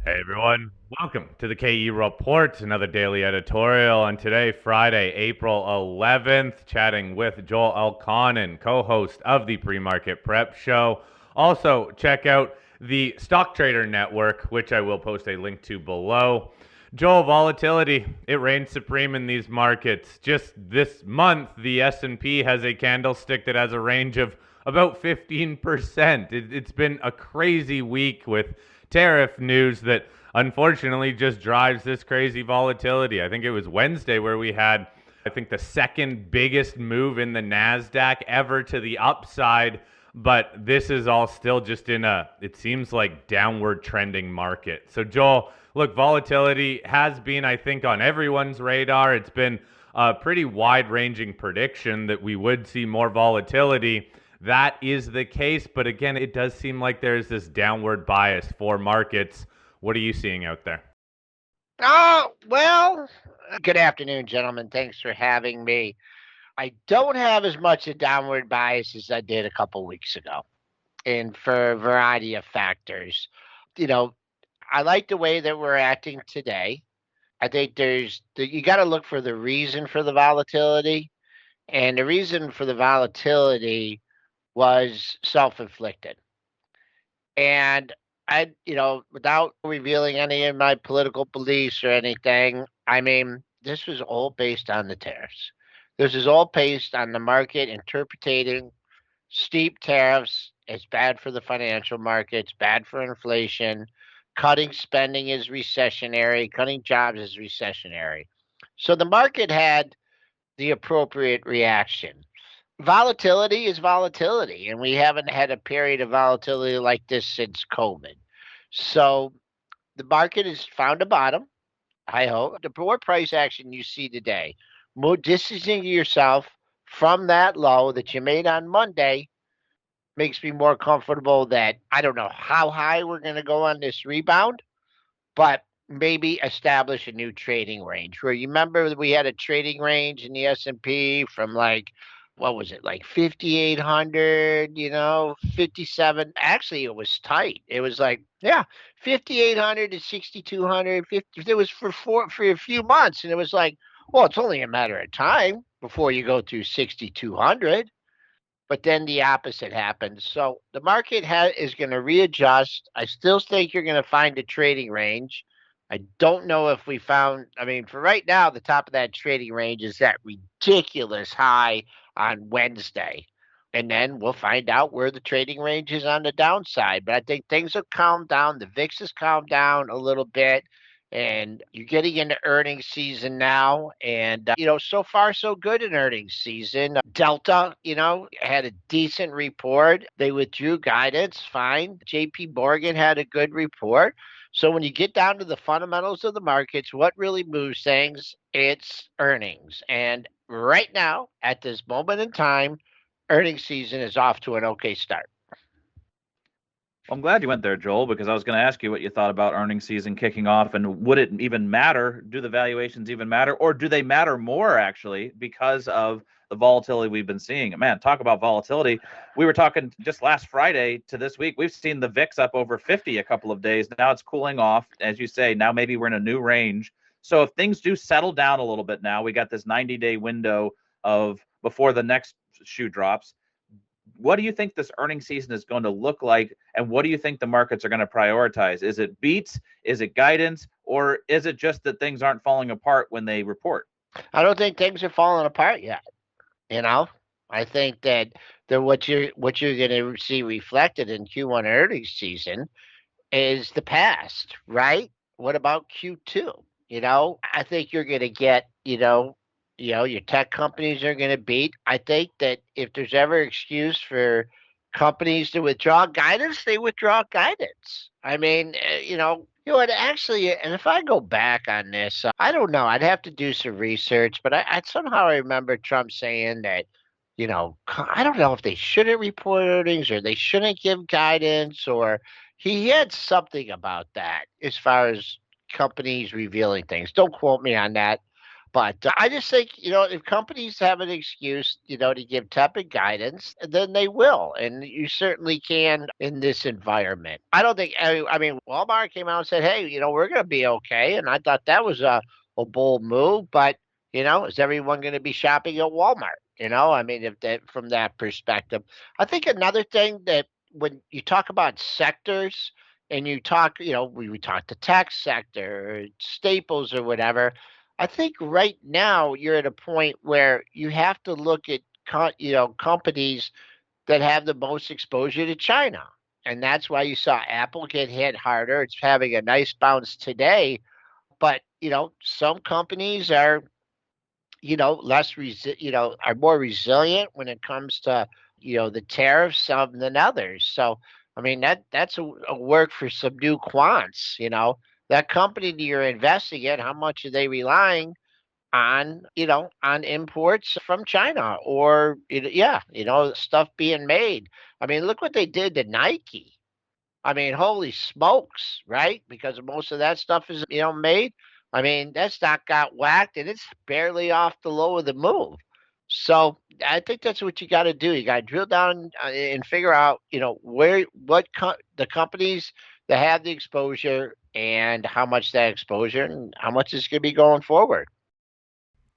Hey everyone, welcome to the KE Report, another daily editorial. And today, Friday, April 11th, chatting with Joel Elconin, co-host of the PreMarket Prep show. Also, check out the Stock Trader Network, which I will post a link to below. Joel, volatility, it reigns supreme in these markets. Just this month, the S&P has a candlestick that has a range of about 15%. It's been a crazy week with tariff news that unfortunately just drives this crazy volatility. I think it was Wednesday where we had, I think, the second biggest move in the NASDAQ ever to the upside. But this is all still just in a, it seems like, downward trending market. So, Joel, look, volatility has been, I think, on everyone's radar. It's been a pretty wide ranging prediction that we would see more volatility. That is the case. But again, it does seem like there's this downward bias for markets. What are you seeing out there? Oh, well, good afternoon, gentlemen. Thanks for having me. I don't have as much a downward bias as I did a couple weeks ago, and for a variety of factors. You know, I like the way that we're acting today. I think you got to look for the reason for the volatility, and the reason for the volatility was self-inflicted. And without revealing any of my political beliefs or anything, I mean, this was all based on the tariffs. This is all based on the market interpreting steep tariffs as bad for the financial markets, bad for inflation. Cutting spending is recessionary, cutting jobs is recessionary. So the market had the appropriate reaction. Volatility is volatility, and we haven't had a period of volatility like this since COVID. So the market has found a bottom, I hope. The poor price action you see today, more distancing yourself from that low that you made on Monday makes me more comfortable that I don't know how high we're going to go on this rebound, but maybe establish a new trading range where you remember that we had a trading range in the S&P from like what was it, like 5800, 57. Actually it was tight. It was like, yeah, 5800 to 6200. It was for a few months, and it was like, well, it's only a matter of time before you go through 6200. But then the opposite happens. So the market is going to readjust. I still think you're going to find a trading range. I don't know if we found, I mean, for right now, the top of that trading range is that ridiculous high on Wednesday. And then we'll find out where the trading range is on the downside. But I think things have calmed down. The VIX has calmed down a little bit. And you're getting into earnings season now. And, so far, so good in earnings season. Delta, had a decent report. They withdrew guidance, fine. JPMorgan had a good report. So when you get down to the fundamentals of the markets, what really moves things? It's earnings. And right now, at this moment in time, earnings season is off to an okay start. Well, I'm glad you went there, Joel, because I was going to ask you what you thought about earnings season kicking off, and would it even matter? Do the valuations even matter, or do they matter more actually because of the volatility we've been seeing? Man, talk about volatility. We were talking just last Friday to this week. We've seen the VIX up over 50 a couple of days. Now it's cooling off, as you say. Now maybe we're in a new range. So if things do settle down a little bit now, we got this 90-day window of before the next shoe drops. What do you think this earnings season is going to look like, and what do you think the markets are going to prioritize? Is it beats? Is it guidance? Or is it just that things aren't falling apart when they report? I don't think things are falling apart yet. I think that what you're going to see reflected in Q1 earnings season is the past, right? What about Q2? I think you're going to get, your tech companies are going to beat. I think that if there's ever excuse for companies to withdraw guidance, they withdraw guidance. I mean, what actually, and if I go back on this, I don't know. I'd have to do some research, but I somehow remember Trump saying that, I don't know if they shouldn't report earnings or they shouldn't give guidance, or he had something about that as far as companies revealing things. Don't quote me on that. But I just think, if companies have an excuse, to give tepid guidance, then they will. And you certainly can in this environment. I don't think, I mean, Walmart came out and said, hey, we're going to be okay. And I thought that was a bold move. But, is everyone going to be shopping at Walmart? I mean, if that from that perspective, I think another thing that when you talk about sectors and you talk, we talk the tech sector, or staples or whatever. I think right now you're at a point where you have to look at companies that have the most exposure to China. And that's why you saw Apple get hit harder. It's having a nice bounce today, but some companies are are more resilient when it comes to the tariffs than others. So I mean that's a work for some new quants. That company that you're investing in, how much are they relying on on imports from China or stuff being made? I mean, look what they did to Nike. I mean, holy smokes, right? Because most of that stuff is, made. I mean, that stock got whacked and it's barely off the low of the move. So I think that's what you got to do. You got to drill down and figure out, the companies that have the exposure and how much that exposure and how much is going to be going forward.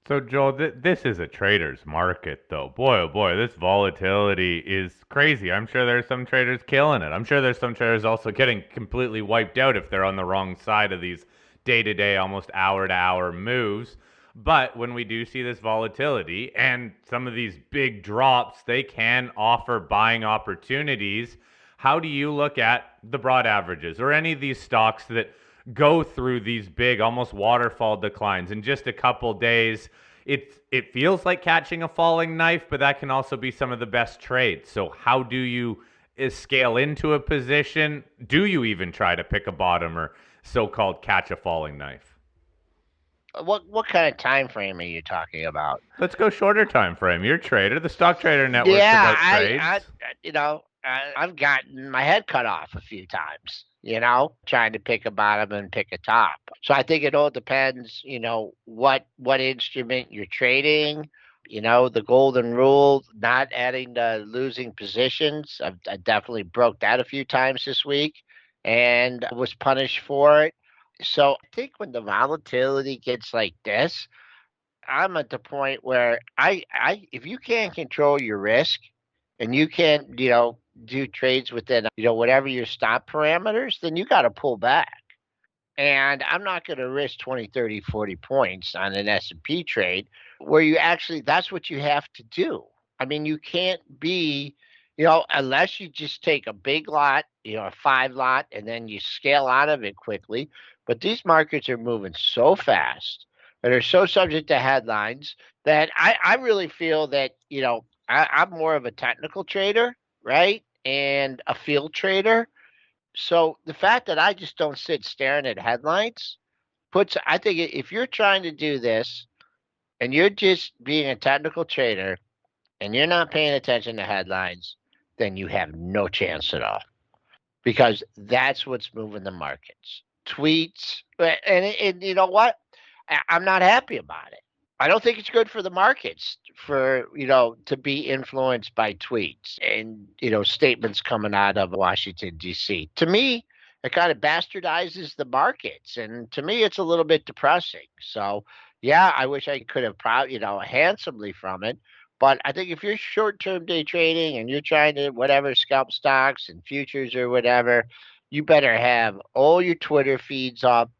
So, Joel, this is a trader's market, though. Boy, oh boy, this volatility is crazy. I'm sure there's some traders killing it. I'm sure there's some traders also getting completely wiped out if they're on the wrong side of these day-to-day, almost hour-to-hour moves. But when we do see this volatility and some of these big drops, they can offer buying opportunities. How do you look at the broad averages or any of these stocks that go through these big, almost waterfall declines in just a couple days? It feels like catching a falling knife, but that can also be some of the best trades. So how do you scale into a position? Do you even try to pick a bottom or so-called catch a falling knife? What kind of time frame are you talking about? Let's go shorter time frame. You're a trader. The Stock Trader Network's Yeah, about trades. I've gotten my head cut off a few times, trying to pick a bottom and pick a top. So I think it all depends, what instrument you're trading, the golden rule, not adding the losing positions. I definitely broke that a few times this week and was punished for it. So I think when the volatility gets like this, I'm at the point where if you can't control your risk and you can't, do trades within, whatever your stop parameters, then you got to pull back. And I'm not going to risk 20, 30, 40 points on an S&P trade where that's what you have to do. I mean, you can't be, unless you just take a big lot, a 5 lot, and then you scale out of it quickly. But these markets are moving so fast and are so subject to headlines that I really feel that, I'm more of a technical trader, right? And a field trader. So the fact that I just don't sit staring at headlines I think if you're trying to do this and you're just being a technical trader and you're not paying attention to headlines, then you have no chance at all because that's what's moving the markets. Tweets, and you know what? I'm not happy about it. I don't think it's good for the markets to be influenced by tweets and, statements coming out of Washington, D.C. To me, it kind of bastardizes the markets. And to me, it's a little bit depressing. So, yeah, I wish I could have, handsomely from it. But I think if you're short-term day trading and you're trying to scalp stocks and futures or whatever, you better have all your Twitter feeds up,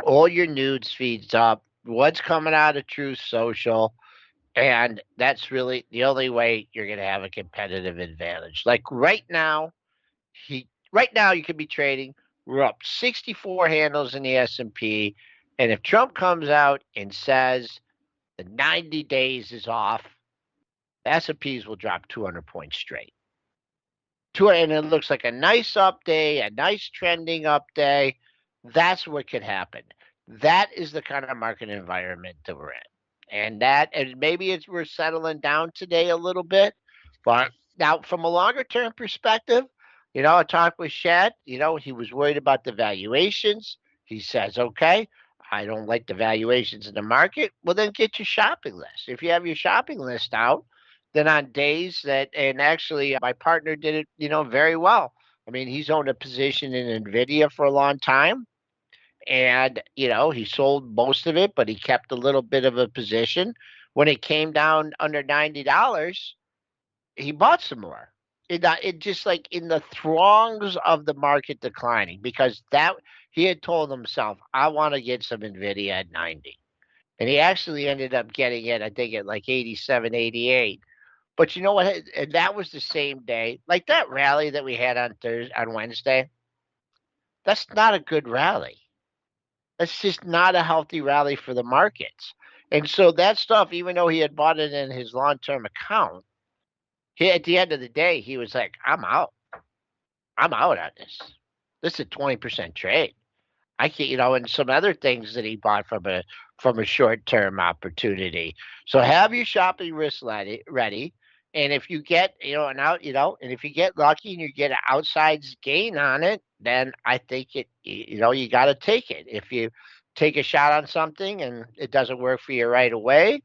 all your news feeds up, what's coming out of Truth Social, and that's really the only way you're going to have a competitive advantage. Like right now, you could be trading. We're up 64 handles in the S&P, and if Trump comes out and says the 90 days is off, the S&Ps will drop 200 points straight. And it looks like a nice up day, a nice trending up day. That's what could happen. That is the kind of market environment that we're in. And maybe we're settling down today a little bit. But now from a longer term perspective, I talked with Shad, he was worried about the valuations. He says, okay, I don't like the valuations in the market. Well, then get your shopping list. If you have your shopping list out, then on days that, and actually my partner did it, very well. I mean, he's owned a position in Nvidia for a long time, and he sold most of it, but he kept a little bit of a position. When it came down under $90, he bought some more. It just like in the throngs of the market declining, because that he had told himself, I want to get some Nvidia at 90. And he actually ended up getting it, I think, at like 87, 88. But you know what? And that was the same day, like that rally that we had on Wednesday. That's not a good rally. That's just not a healthy rally for the markets. And so that stuff, even though he had bought it in his long-term account, at the end of the day, he was like, I'm out. I'm out on this. This is a 20% trade. I can't, and some other things that he bought from a short-term opportunity. So have your shopping list ready. And if you get, and if you get lucky and you get an outside gain on it, then I think you got to take it. If you take a shot on something and it doesn't work for you right away,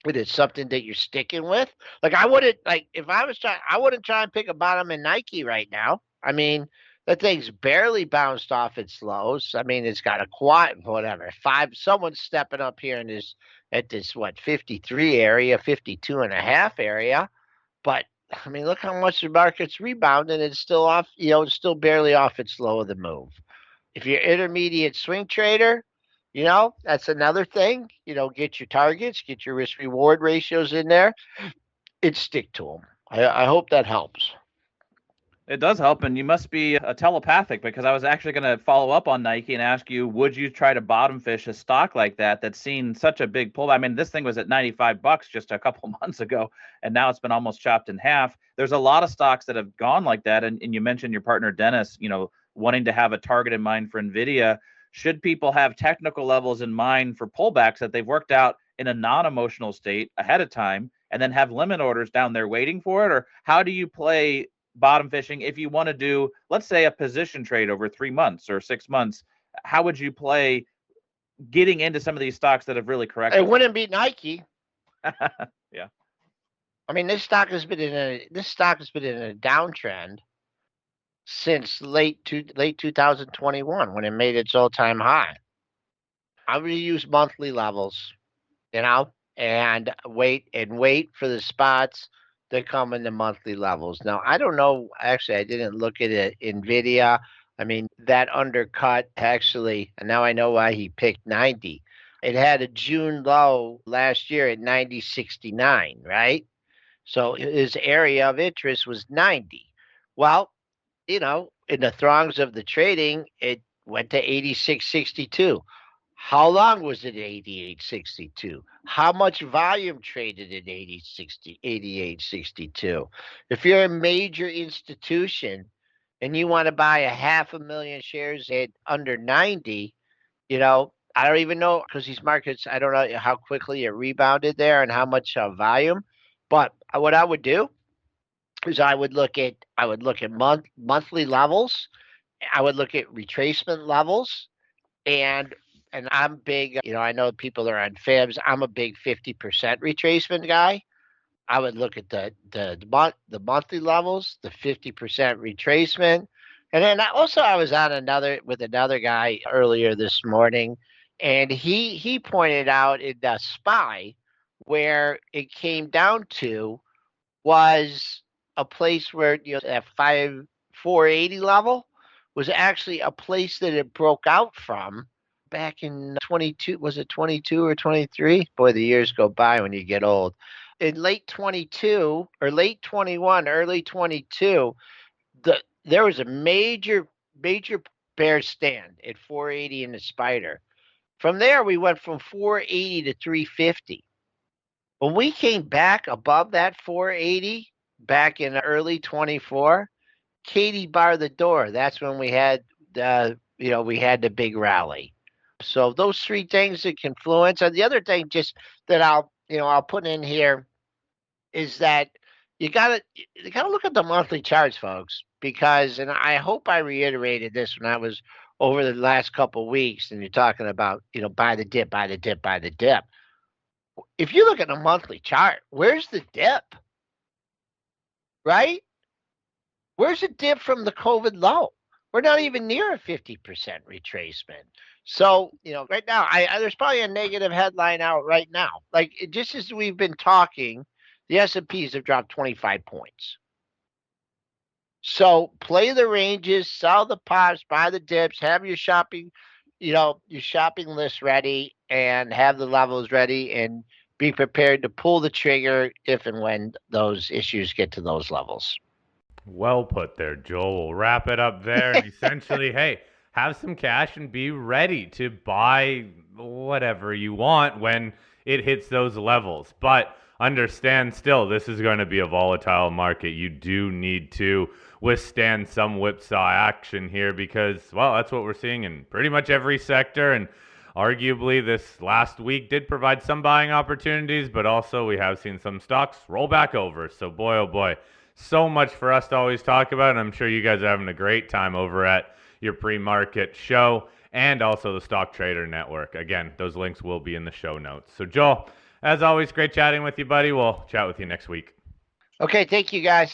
it is something that you're sticking with. Like I wouldn't if I was trying, I wouldn't try and pick a bottom in Nike right now. I mean, that thing's barely bounced off its lows. I mean, it's got a whatever. Someone's stepping up here at this 53 area, 52.5 area. But I mean, look how much the market's rebounded. It's still off, it's still barely off its low of the move. If you're intermediate swing trader, that's another thing. Get your targets, get your risk reward ratios in there, and stick to them. I hope that helps. It does help, and you must be a telepathic, because I was actually going to follow up on Nike and ask you, would you try to bottom fish a stock like that's seen such a big pull? I mean, this thing was at $95 just a couple months ago, and now it's been almost chopped in half. There's a lot of stocks that have gone like that, and you mentioned your partner Dennis, wanting to have a target in mind for Nvidia. Should people have technical levels in mind for pullbacks that they've worked out in a non-emotional state ahead of time, and then have limit orders down there waiting for it? Or how do you play bottom fishing if you want to do, let's say, a position trade over 3 months or 6 months? How would you play getting into some of these stocks that have really corrected? It wouldn't be Nike. Yeah. I mean, this stock has been in a downtrend since late 2021, when it made its all-time high. I'm going to use monthly levels, and wait for the spots that come in the monthly levels. Now, I don't know. Actually, I didn't look at it. Nvidia, I mean, that undercut actually, and now I know why he picked 90. It had a June low last year at 90.69, right? So his area of interest was 90. Well, in the throngs of the trading, it went to 86.62. How long was it 88.62? How much volume traded at 88.62? If you're a major institution and you want to buy 500,000 shares at under 90, I don't even know, because these markets, I don't know how quickly it rebounded there and how much volume. But what I would do is I would look at monthly levels. I would look at retracement levels, and I'm big. I know people are on fibs. I'm a big 50% retracement guy. I would look at the monthly levels, the 50% retracement, and then I was on with another guy earlier this morning, and he pointed out in the SPY where it came down to was a place where that 480 level was actually a place that it broke out from back in 22. Was it 22 or 23? Boy, the years go by when you get old. In late 22 or late 21, early 22, there was a major bear stand at 480 in the spider. From there, we went from 480 to 350. When we came back above that 480 back in early 24, Katie barred the door. That's when we had the big rally. So those three things that confluence. And the other thing just that I'll put in here is that you gotta look at the monthly charts, folks, because, and I hope I reiterated this when I was over the last couple of weeks, and you're talking about, buy the dip, buy the dip, buy the dip. If you look at a monthly chart, where's the dip? Right? Where's the dip from the COVID low? We're not even near a 50% retracement. So, right now, there's probably a negative headline out right now. Like, just as we've been talking, the S&Ps have dropped 25 points. So play the ranges, sell the pops, buy the dips, have your shopping, your shopping list ready, and have the levels ready, and be prepared to pull the trigger if and when those issues get to those levels. Well put there, Joel. We'll wrap it up there. And essentially, hey, have some cash and be ready to buy whatever you want when it hits those levels. But understand still, this is going to be a volatile market. You do need to withstand some whipsaw action here because, well, that's what we're seeing in pretty much every sector. And arguably, this last week did provide some buying opportunities, but also we have seen some stocks roll back over. So, boy, oh boy, so much for us to always talk about. And I'm sure you guys are having a great time over at your pre-market show and also the Stock Trader Network. Again, those links will be in the show notes. So, Joel, as always, great chatting with you, buddy. We'll chat with you next week. Okay, thank you, guys.